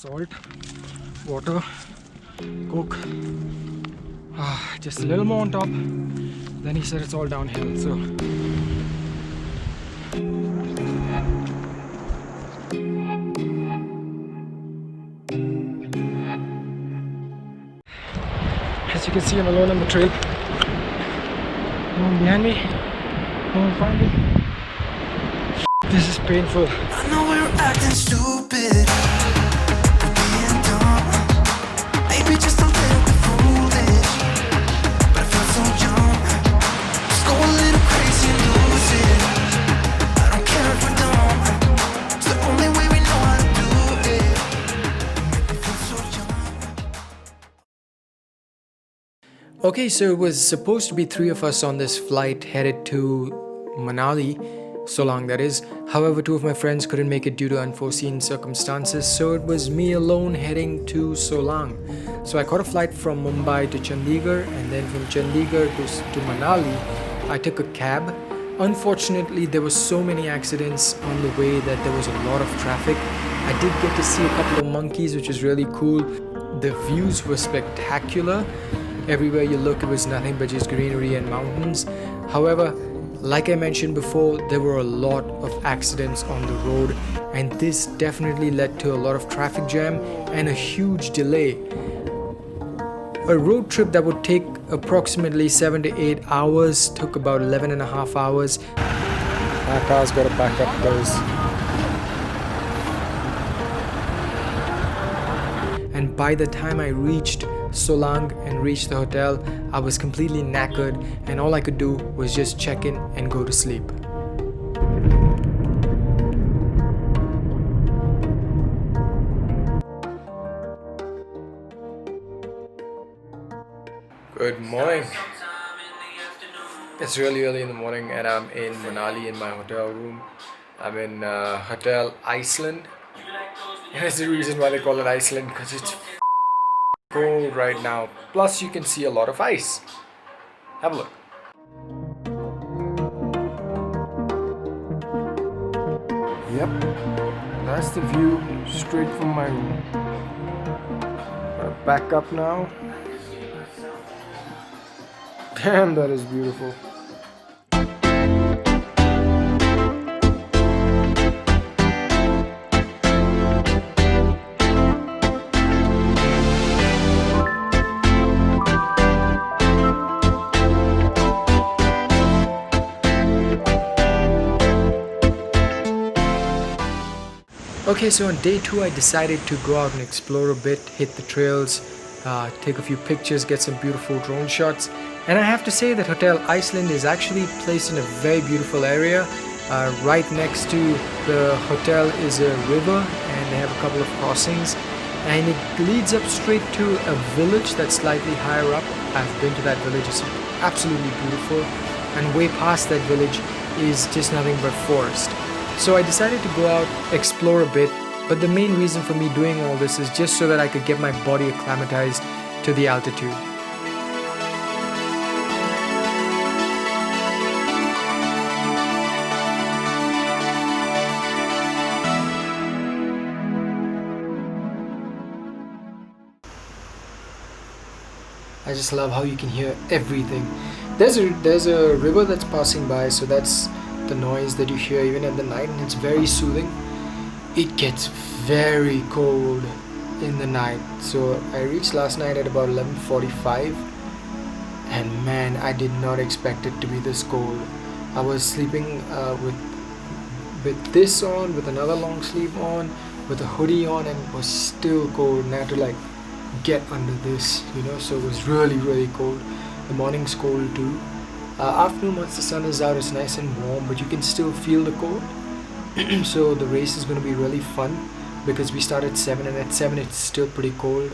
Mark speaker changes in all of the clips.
Speaker 1: Salt, water, Coke, just a little more on top. Then he said it's all downhill. So as you can see, I'm alone on the trail. No one behind me, no one behind me. This is painful.
Speaker 2: I know we're acting stupid, we're being dumb, maybe just a little bit foolish, but I feel so young. Just go a little crazy and lose it. I don't care if we're dumb, it's the only way we know how to do it. Make me feel so young.
Speaker 3: Okay, so it was supposed to be 3 of us on this flight headed to Manali, Solang that is. However, 2 of my friends couldn't make it due to unforeseen circumstances, so it was me alone heading to Solang. So I caught a flight from Mumbai to Chandigarh, and then from Chandigarh to Manali, I took a cab. Unfortunately, there were so many accidents on the way that there was a lot of traffic. I did get to see a couple of monkeys, which was really cool. The views were spectacular. Everywhere you look, it was nothing but just greenery and mountains. However, like I mentioned before, there were a lot of accidents on the road, and this definitely led to a lot of traffic jam and a huge delay. A road trip that would take approximately 7 to 8 hours took about 11 and a half hours.
Speaker 1: My car's got to back up those.
Speaker 3: And by the time I reached Solang and reached the hotel, I was completely knackered, and all I could do was just check in and go to sleep. Good morning. It's really early in the morning, and I'm in Manali in my hotel room. I'm in Hotel Iceland, and that's the reason why they call it Iceland, because it's cold right now. Plus, you can see a lot of ice. Have a look.
Speaker 1: Yep, that's the view straight from my room. Gotta back up now. Damn, that is beautiful.
Speaker 3: Okay, so on day 2 I decided to go out and explore a bit, hit the trails, take a few pictures, get some beautiful drone shots. And I have to say that Hotel Iceland is actually placed in a very beautiful area. Right next to the hotel is a river, and they have a couple of crossings, and it leads up straight to a village that's slightly higher up. I've been to that village, it's absolutely beautiful, and way past that village is just nothing but forest. So I decided to go out, explore a bit, but the main reason for me doing all this is just so that I could get my body acclimatized to the altitude. I just love how you can hear everything. There's a river that's passing by, so that's the noise that you hear even at the night, and it's very soothing. It gets very cold in the night. So I reached last night at about 11:45, and man, I did not expect it to be this cold. I was sleeping with this on, with another long sleeve on, with a hoodie on, and it was still cold, and I had to like get under this, so it was really cold. The morning's cold too. Afternoon, once the sun is out, it's nice and warm, but you can still feel the cold. So the race is going to be really fun, because we start at 7, and at 7 it's still pretty cold,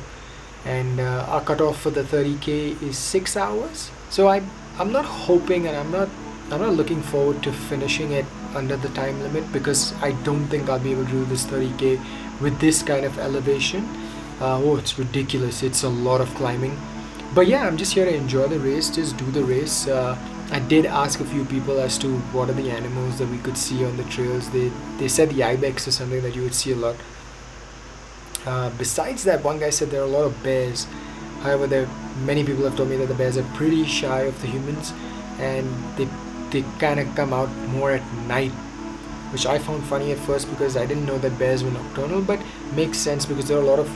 Speaker 3: and our cutoff for the 30k is 6 hours. So I'm not hoping, and I'm not looking forward to finishing it under the time limit, because I don't think I'll be able to do this 30k with this kind of elevation. It's ridiculous. It's a lot of climbing. But yeah, I'm just here to enjoy the race, just do the race. I did ask a few people as to what are the animals that we could see on the trails. They said the ibex is something that you would see a lot. Besides that, one guy said there are a lot of bears. However, many people have told me that the bears are pretty shy of the humans, and they kind of come out more at night, which I found funny at first because I didn't know that bears were nocturnal, but makes sense because there are a lot of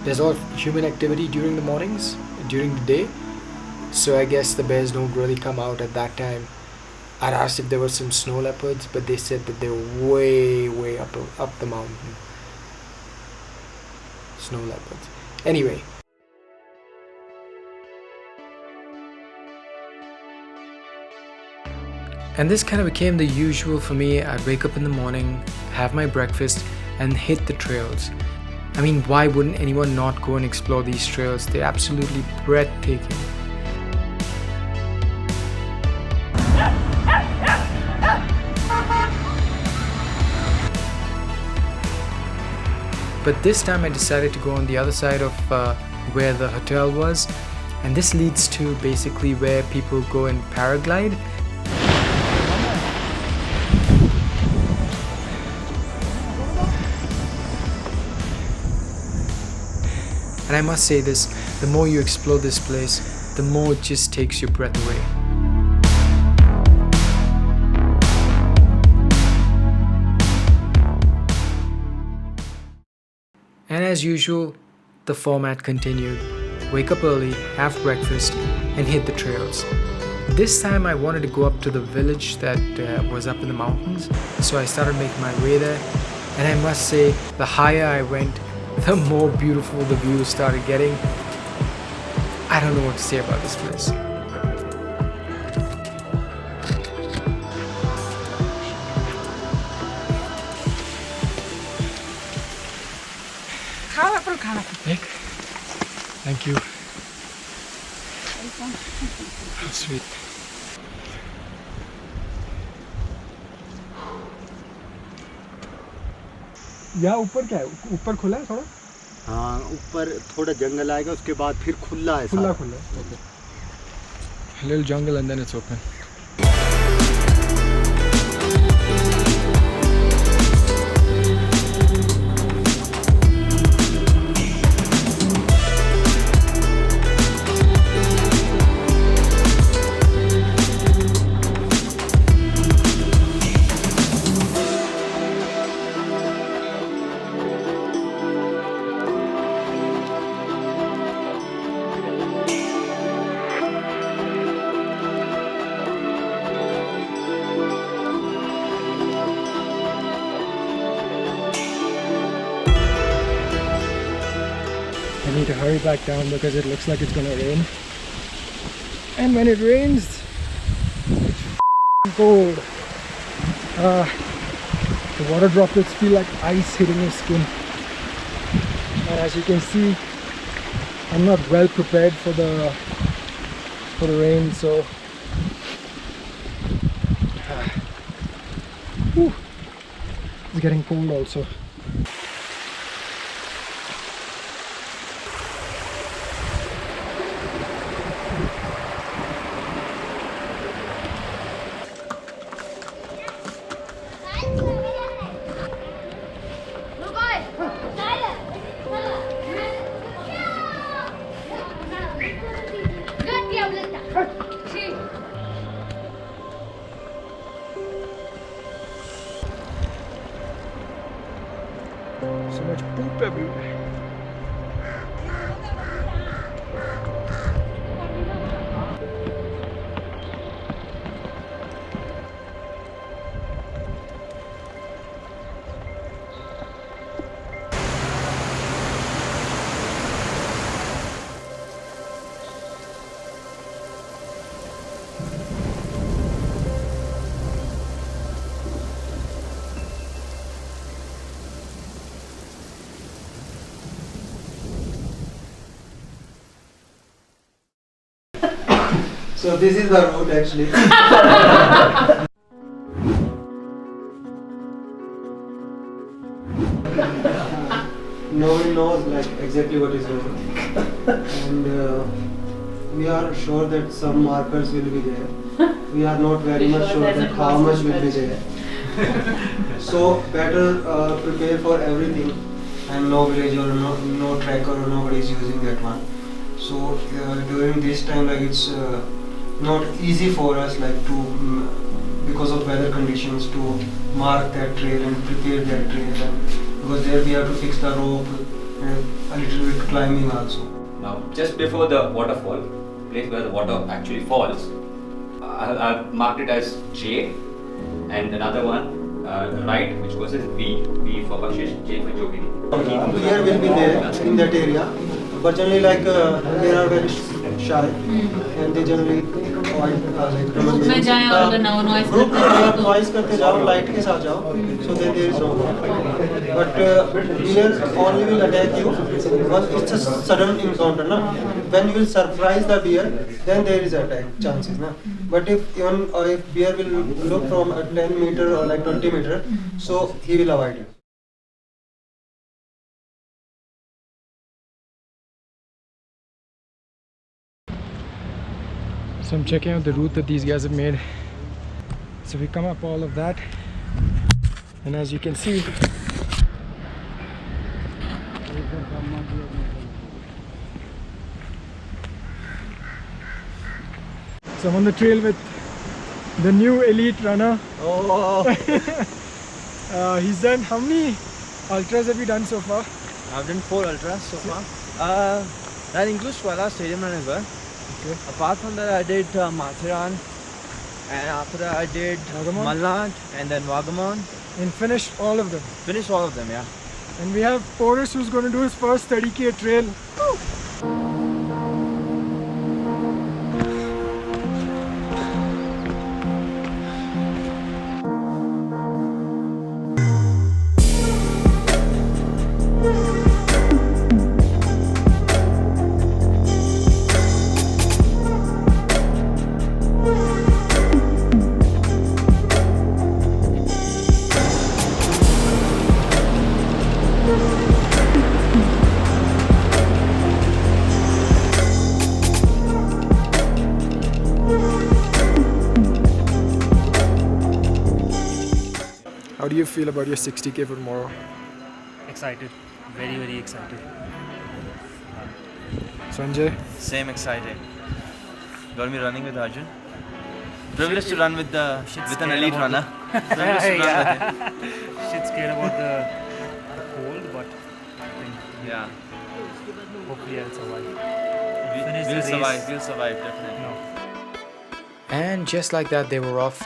Speaker 3: there's a lot of human activity during the mornings, during the day. So I guess the bears don't really come out at that time. I'd asked if there were some snow leopards, but they said that they were way up the mountain. Snow leopards. Anyway. And this kind of became the usual for me. I'd wake up in the morning, have my breakfast, and hit the trails. I mean, why wouldn't anyone not go and explore these trails? They're absolutely breathtaking. But this time I decided to go on the other side of where the hotel was, and this leads to basically where people go and paraglide. And I must say this, the more you explore this place, the more it just takes your breath away. And as usual, the format continued. Wake up early, have breakfast, and hit the trails. This time I wanted to go up to the village that was up in the mountains, so I started making my way there. And I must say, the higher I went, the more beautiful the view started getting. I don't know what to say about this place. Thank you. How sweet.
Speaker 1: यहाँ ऊपर क्या है? ऊपर खुला है थोड़ा?
Speaker 4: हाँ, ऊपर थोड़ा जंगल आएगा, उसके बाद फिर खुला है.
Speaker 1: खुला है. Okay. A little jungle and then it's open. I need to hurry back down because it looks like it's gonna rain. And when it rains, it's cold. The water droplets feel like ice hitting your skin. And as you can see, I'm not well prepared for the rain, so it's getting cold also. So much poop everywhere.
Speaker 4: So this is the route actually. Nobody knows like exactly what is going on, and we are sure that some markers will be there. We are not very much sure that how much will be there. So better prepare for everything. and no village or no tracker or nobody is using that one. So during this time, like it's not easy for us like to because of weather conditions to mark that trail and prepare that trail, and because there we have to fix the rope and a little bit climbing also.
Speaker 5: Now, just before the waterfall, place where the water actually falls, I've marked it as J, and another one right, which goes as V. V for Bakshish, J for Jogini.
Speaker 4: Beer will be there in that area, but generally like they are very shy and they generally avoid like
Speaker 6: group में जाएं और अगर no noise
Speaker 4: group
Speaker 6: करते
Speaker 4: में
Speaker 6: हैं
Speaker 4: आप
Speaker 6: तो
Speaker 4: noise करते जाओ, लाइट के साथ जाओ, so that there is no problem. But beer only will attack you once it's a sudden encounter, na. When you will surprise the beer, then there is attack chances, na. But if even if beer will look from a 10 meter or like 20 meter, so he will avoid you.
Speaker 1: So I'm checking out the route that these guys have made. So we come up all of that, and as you can see, so I'm on the trail with the new elite runner.
Speaker 7: Oh,
Speaker 1: He's done, how many ultras have you done so far?
Speaker 7: I've done 4 ultras so far. That includes Kuala Stadium Run as well.
Speaker 1: Okay.
Speaker 7: Apart from that, I did Mathiran, and after that I did
Speaker 1: Vagamon?
Speaker 7: Malnad, and then Vagamon.
Speaker 1: And finished all of them.
Speaker 7: Finished all of them, yeah.
Speaker 1: And we have Boris who's going to do his first 30k trail. How do you feel about your 60k for tomorrow?
Speaker 8: Excited, very, very excited.
Speaker 1: Sanjay?
Speaker 9: Same excited. Gonna be running with Arjun. Privileged to run with an elite runner. Privileged to run with him.
Speaker 8: Shit scared about the cold, but I think
Speaker 9: Yeah.
Speaker 8: hopefully I'll survive. Finish the
Speaker 9: We'll
Speaker 8: race.
Speaker 9: survive. We'll survive definitely.
Speaker 8: No.
Speaker 3: And just like that, they were off.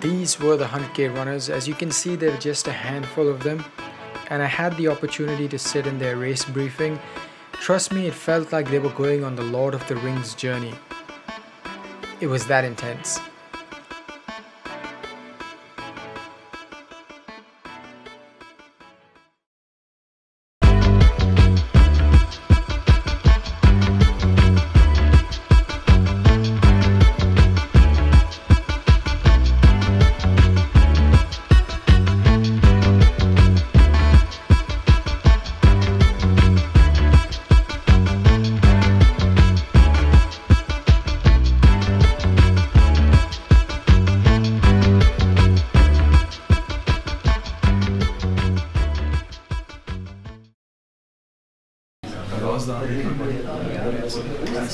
Speaker 3: These were the 100k runners. As you can see, there were just a handful of them. And I had the opportunity to sit in their race briefing. Trust me, it felt like they were going on the Lord of the Rings journey. It was that intense.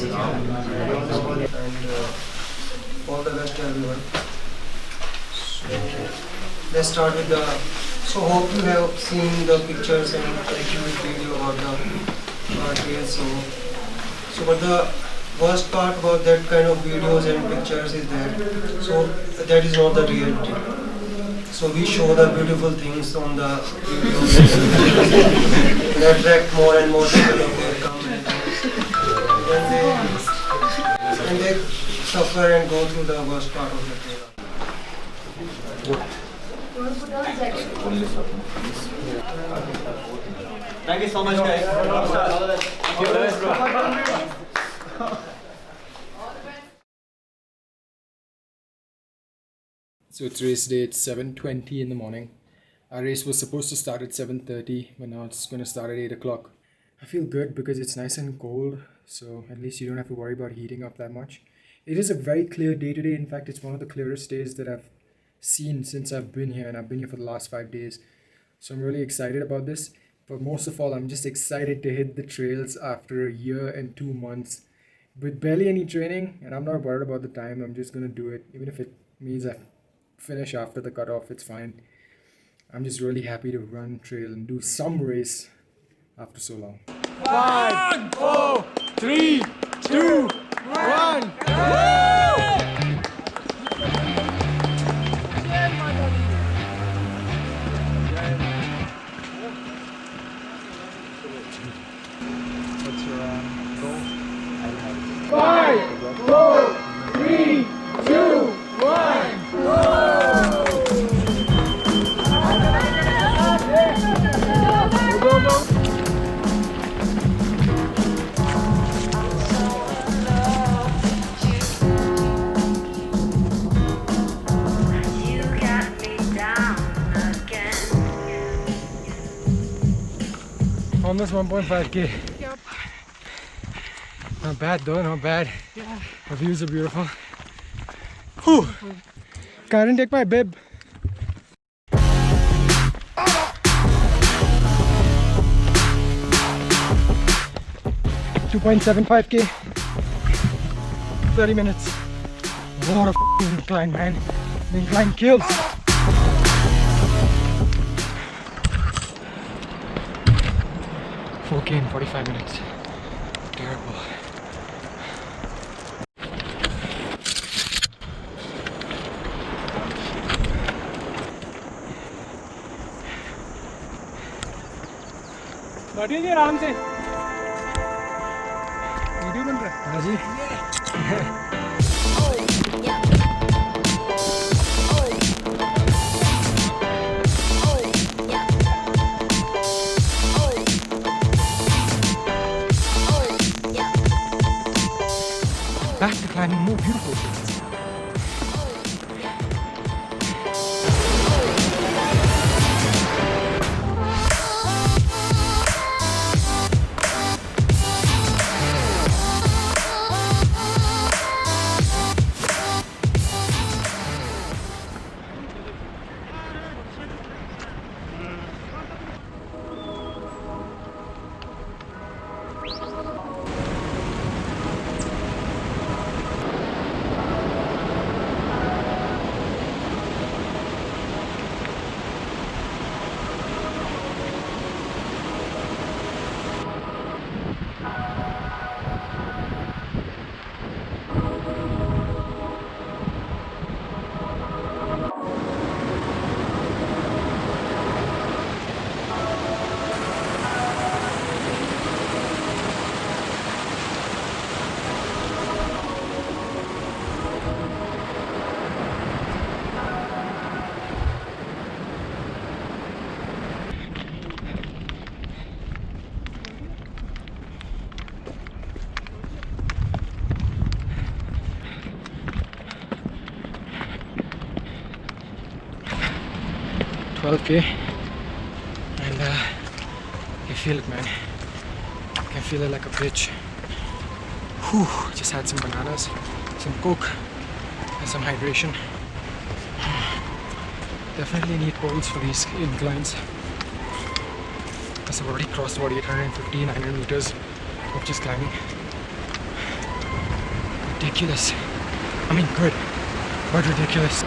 Speaker 4: And all the best to everyone. So, let's start with the. So hope you have seen the pictures and a cute video about the trails. So but the worst part about that kind of videos and pictures is that that is not the reality. So we show the beautiful things on the videos that attract more and more people of their comment. And they suffer and go through the worst part of the trail.
Speaker 9: Thank you so much, guys.
Speaker 1: So it's race day, it's 7:20 in the morning. Our race was supposed to start at 7:30, but now it's going to start at 8 o'clock. I feel good because it's nice and cold, so at least you don't have to worry about heating up that much. It is a very clear day today. In fact, it's one of the clearest days that I've seen since I've been here, and I've been here for the last 5 days. So I'm really excited about this. But most of all, I'm just excited to hit the trails after a year and 2 months with barely any training, and I'm not worried about the time. I'm just gonna do it, even if it means I finish after the cutoff. It's fine. I'm just really happy to run trail and do some race after so long.
Speaker 3: 5, 4, 3, 2, 1.
Speaker 7: What's your goal?
Speaker 3: 5, 4, 3, 2, 1.
Speaker 1: Almost 1.5k.
Speaker 3: Yep.
Speaker 1: Not bad though, not bad.
Speaker 3: Yeah.
Speaker 1: The views are beautiful. Whew. Karen, take my bib. 2.75k. 30 minutes. A lot of incline, man. The incline kills. 4k in 45 minutes. Terrible.
Speaker 3: बैठिए जी आराम से
Speaker 1: video बन रहा है? हाँ जी। Back to climbing more beautiful things. $12K, and you feel it, man. I can feel it like a bitch. Whew, just had some bananas, some coke, and some hydration. Definitely need poles for these inclines. Because I've already crossed about 850, 900 meters of just climbing. Ridiculous. I mean, good, but ridiculous.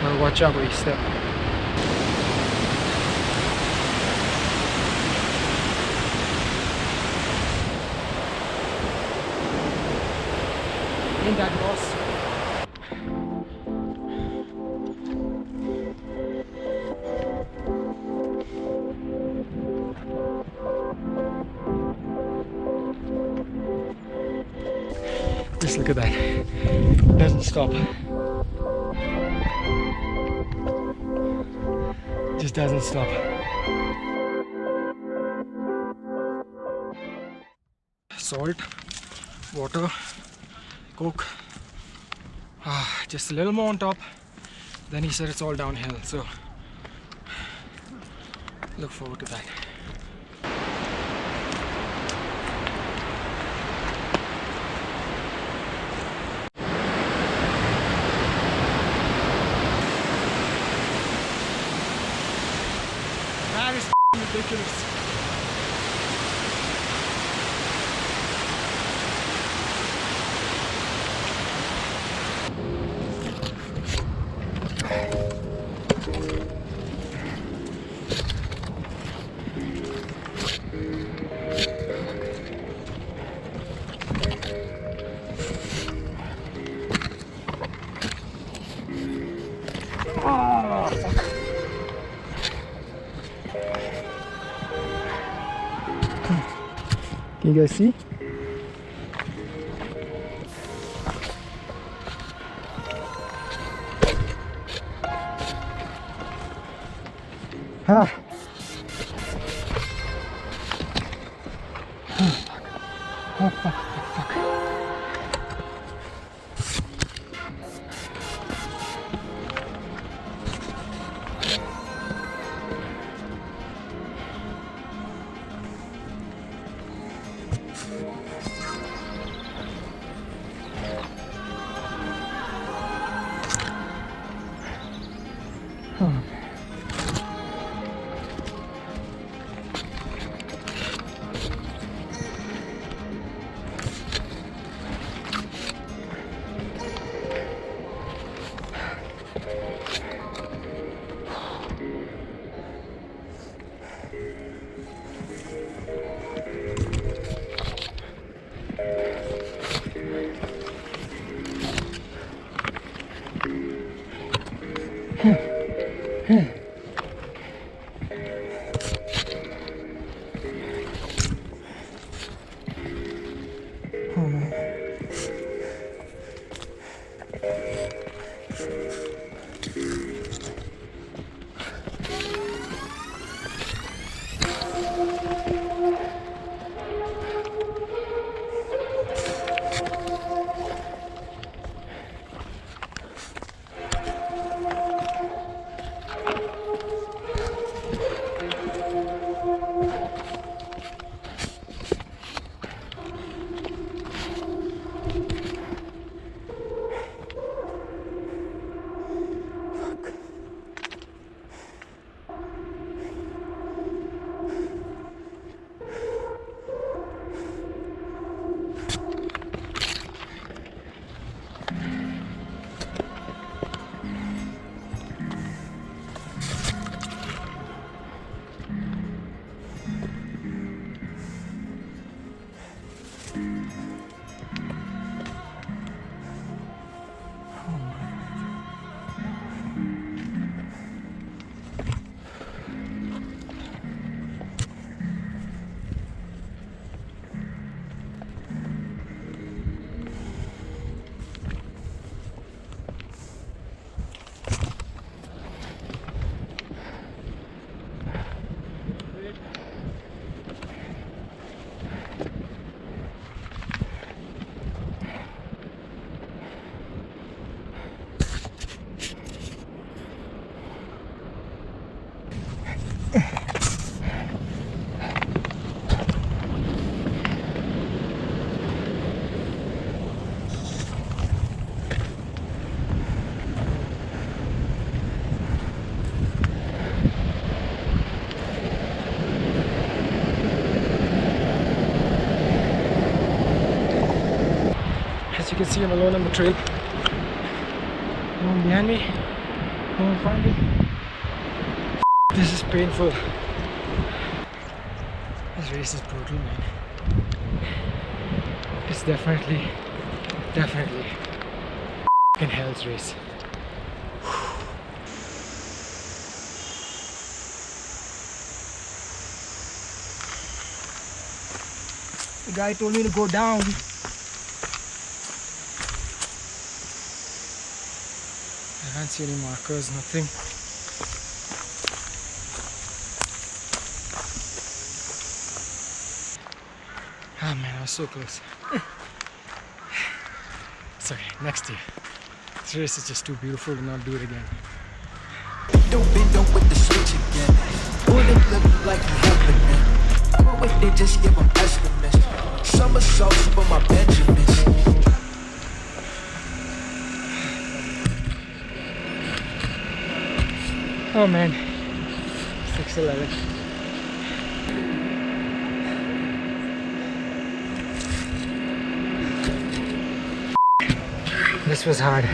Speaker 1: Well, watch out where you step. Ain't that boss? Just look at that. It doesn't stop. Just doesn't stop. Salt, water, coke, just a little more on top. Then he said it's all downhill, so look forward to that.
Speaker 3: ridiculous. Can you guys see? Ah. Oh, fuck. As you can see, I'm alone on the trail. No one behind me. No one behind me. This is painful. This race is brutal, man. It's definitely f***ing hell's race. The guy told me to go down. I can't see any markers, nothing. Ah man, I was so close. It's okay, next year. This race is just too beautiful to not do it again.
Speaker 2: Don't bend up with the switch again. Boy, they look like you helping them. But wait, they just give them estimates. Somersaults for my Benjamins.
Speaker 3: Oh man, 6:11. This was hard.